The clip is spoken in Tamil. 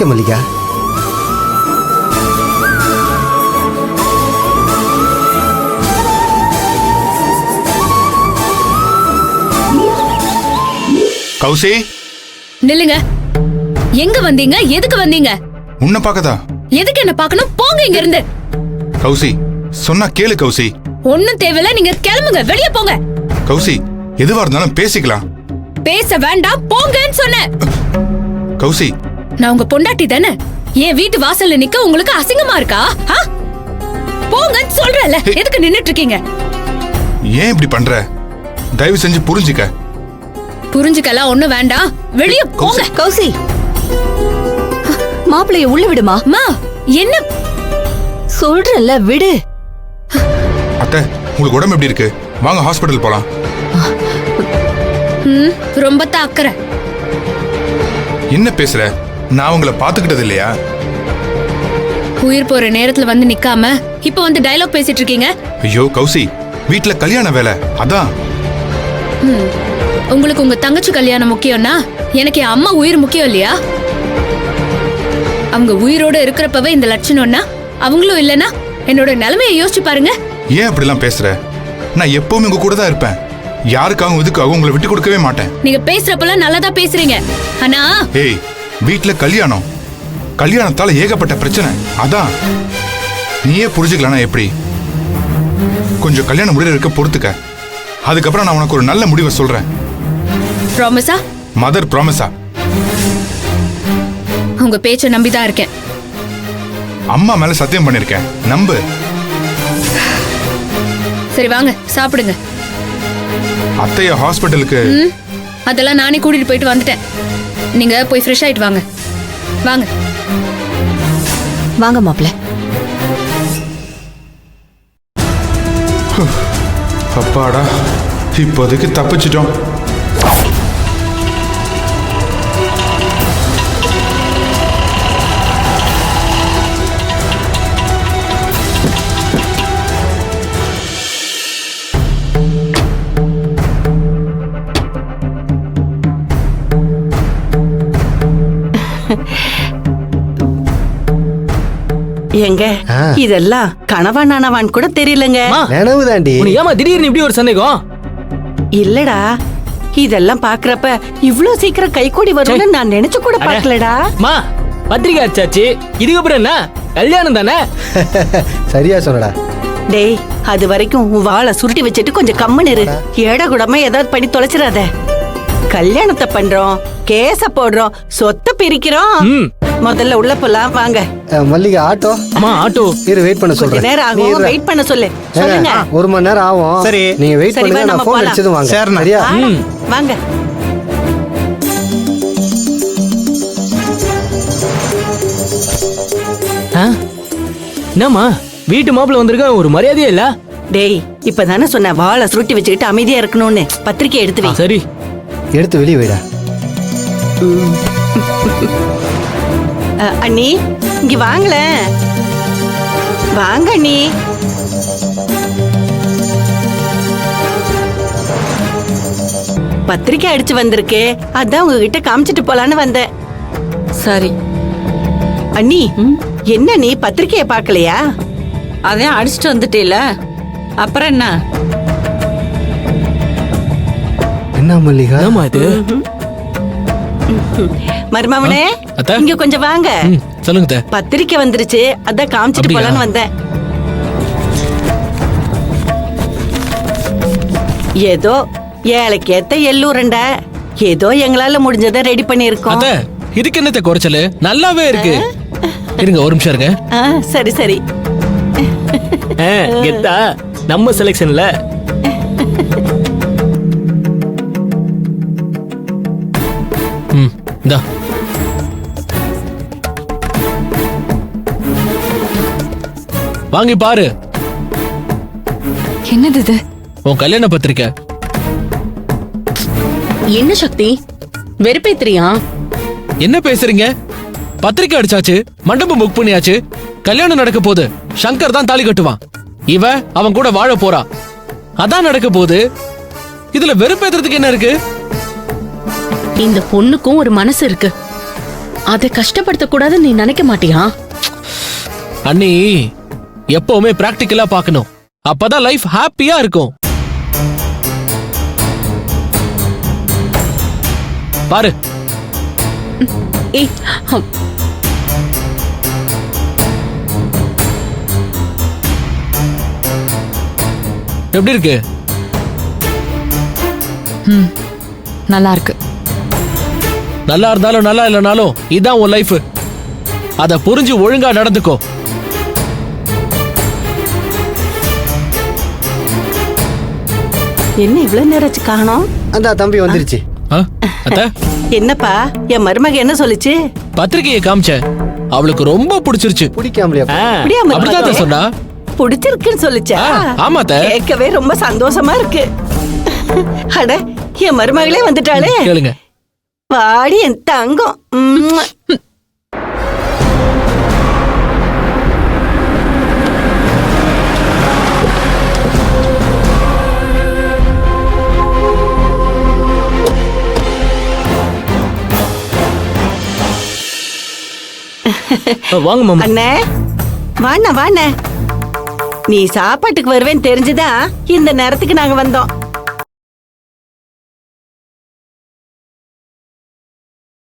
ஓகே மல்லிகா. கௌசி நில்லுங்க. எங்க வந்தீங்க? எதுக்கு வந்தீங்க? உன்னை பார்க்கதா. எதுக்கு என்ன பார்க்கணும்? போங்க இங்க இருந்து. கௌசி சொன்னா கேளு கௌசி. ஒண்ணும் தேவையில்ல, நீங்க கிளம்புங்க, வெளிய போங்க. கௌசி எதுவா இருந்தாலும் பேசிக்கலாம். பேச வேண்டாம், போங்கன்னு சொன்னேன். கௌசி நான் உங்க பொண்டாட்டி தானே? என் வீட்டு வாசல்ல நிக்க உங்களுக்கு அசிங்கமா இருக்கா? போங்கன்னு சொல்றேன்ல, எதுக்கு நின்னுட்டு இருக்கீங்க? ஏன் இப்படி பண்ற? தயவு செஞ்சு புரிஞ்சுக்க. புரிஞ்சுக்கலாம் ஒண்ணும் வேண்டாம், வெளிய போங்க. கௌசி, மாப்பிளைய உள்ள விடுமா. மா என்ன சொல்றல, விடு. அத்தை உங்களுக்கு உடம்பு எப்படி இருக்கு? வாங்க ஹாஸ்பிடல் போலாம். ரொம்ப அக்கறை. என்ன பேசுற? நான் உங்களை பாத்துக்கிட்டது இல்லையா? உயிர் போற நேரத்துல வந்து நிக்காம இப்ப வந்து டயலாக் பேசிட்டு இருக்கீங்க. ஐயோ கௌசி, வீட்டுல கல்யாண வேலை அதான். உங்களுக்கு உங்க தங்கச்சி கல்யாணம் முக்கியம்னா எனக்கு என் அம்மா உயிர் முக்கியம் இல்லையா? அவங்க உயிரோட இருக்கிறப்பவே இந்த லட்சணம்னா அவங்களும் இல்லனா என்னோட நிலைமையை யோசிச்சு பாருங்க. ஏன் அப்படிலாம் பேசுற? நான் எப்பவுமே உங்க கூட தான் இருப்பேன். யாருக்காகவும் இதுக்காகவும் உங்களை விட்டு கொடுக்கவே மாட்டேன். நீங்க பேசுறப்பெல்லாம் நல்லா தான் பேசுறீங்க. ஆனா ஏய், வீட்டுல கல்யாணம், கல்யாணத்தால ஏகப்பட்ட பிரச்சனை. அதான் நீயே புரிஞ்சுக்கலாம். எப்படி கொஞ்சம் கல்யாணம் முடிவு இருக்க பொறுத்துக்க. அதுக்கப்புறம் நான் உனக்கு ஒரு நல்ல முடிவை சொல்றேன். ப்ராமிஸா? மதர் ப்ராமிஸா? உங்க பேச்ச நம்பிதான் இருக்கேன். அம்மா மேல சத்தியம் பண்ணிருக்கேன், நம்பு. சரி வாங்க சாப்பிடுங்க. அத்தைய ஹாஸ்பிட்டலுக்கு. அதெல்லாம் நானே கூட்டிட்டு போயிட்டு வந்துட்டேன். நீங்க போய் ஃப்ரெஷ் ஆயிட்டு வாங்க. வாங்க வாங்க மாப்பிள்ள. அப்பாடா, இப்போதைக்கு தப்பிச்சிட்டோம். எங்க இதெல்லாம் கனவா நானவான் கூட தெரியலங்க. நினைவு தாண்டி. ஏமா திடீர்னு இப்படி ஒரு சந்தேகம்? இல்லடா, இதெல்லாம் பாக்குறப்ப இவ்ளோ சீக்கிரம் கைகூடி வரும்னு நான் நினைச்சு கூட பாக்கலடா. மா பத்திரிக்கை அடிச்சாச்சு, இதுக்கப்புறம் என்ன? கல்யாணம் தானே. சரியா சொன்னடா. டேய், அது வரைக்கும் உன் வாளை சுருட்டி வச்சுட்டு கொஞ்சம் கம்மன் இரு. ஏட கூடமா ஏதாவது பண்ணி தொலைச்சிடாத. கல்யாணத்தை பண்றோம், கேச போடுறோம், சொத்தை பிரிக்கிறோம். முதல்ல உள்ள போலாம் வாங்க. மல்லிகா ஆட்டோ. அம்மா ஆட்டோ இரு, வெயிட் பண்ண சொல்றேன். நேரம் ஆகும், வெயிட் பண்ண சொல்லு. சொல்லுங்க. 1 மணி நேரம் ஆகும். சரி நீங்க வெயிட் பண்ணுங்க, நான் ஃபோன் அடிச்சதும் வாங்க. சரியா? வாங்க. என்னம்மா வீட்டு மாப்பிள்ள வந்திருக்க, ஒரு மரியாதையே இல்ல? டேய், இப்பதானே சொன்ன வாளை சுருட்டி வச்சுக்கிட்டு அமைதியா இருக்கணும்னு. பத்திரிக்கை எடுத்து வை. சரி, எடுத்து வெளியே வைடா. அண்ணி இங்க வாங்கல. வாங்க அண்ணி. பத்திரிக்கை அடிச்சு வந்திருக்கு, அதான் உங்ககிட்ட காமிச்சிட்டு போலான்னு வந்தேன். சரி அண்ணி, என்ன நீ பத்திரிக்கைய பாக்கலையா? அதான் அடிச்சுட்டு வந்துட்டேல, அப்புறம் என்ன? என்ன மல்லிகா? என்னம்மா இது? மருமவனே, அத்தை? இங்க கொஞ்சம் வாங்க. சொல்லுங்க. பத்திரிக்கை வந்துருச்சு, அதான் காமிச்சிட்டு போலான்னு வந்தேன். ஏதோ ஏழைக்கேத்த எள்ளூரண்ட, ஏதோ எங்களால முடிஞ்சதை ரெடி பண்ணிருக்கோம். இதுக்கு என்னத்த குறைச்சலு? நல்லாவே இருக்கு. இருங்க ஒரு நிமிஷம் இருங்க. சரி சரி. கெத்தா நம்ம செலக்ஷன்ல. இந்தா வாங்கி பாரு. என்னது இது? உன் கல்யாண பத்திரிக்கை. என்ன சக்தி, வெறுப்பேத்திரியா? என்ன பேசுறீங்க? பத்திரிக்கை அடிச்சாச்சு, மண்டபம் புக் பண்ணியாச்சு, கல்யாணம் நடக்க போகுது. சங்கர் தான் தாலி கட்டுவான், இவ அவன் கூட வாழ போறா. அதான் நடக்க போகுது. இதுல வெறுப்பேத்துறதுக்கு என்ன இருக்கு? இந்த பொண்ணுக்கும் ஒரு மனசு இருக்கு. அதை கஷ்டப்படுத்த கூடாதுன்னு நீ நினைக்க மாட்டியா? அண்ணி எப்பவுமே பிராக்டிக்கலா பார்க்கணும். அப்பதான் லைஃப் ஹாப்பியா இருக்கும். பாரு. ஏய், எப்படி இருக்கு? நல்லா இருக்கு. நல்லா இருந்தாலும் நல்லா இல்லைனாலும் இதான் உன் லைஃப். அத புரிஞ்சு ஒழுங்கா நடந்துக்கோ. என்ன இவ்வளவு நேரம் காணோம்? அந்த தம்பி வந்துருச்சு. அத்தை, என்னப்பா என் மருமக என்ன சொல்லுச்சு? பத்திரிக்கையை காமிச்ச, அவளுக்கு ரொம்ப பிடிச்சிருச்சு. பிடிக்காமலையா? அப்படியா அப்படிதான் மருமகளே? சொன்னா. பிடிச்சிருக்குன்னு சொல்லுச்சா? ஆமா அத்தை. கேட்கவே ரொம்ப சந்தோஷமா இருக்கு. அட என் மருமகளே வந்துட்டாளே. கேளுங்க. வாடி என் தங்கம். உம்முவா. வாங்க மாமா. அண்ணே வாண்ண வாண்ண. நீ சாப்பாட்டுக்கு வருவேன்னு தெரிஞ்சுதான் இந்த நேரத்துக்கு நாங்க வந்தோம்.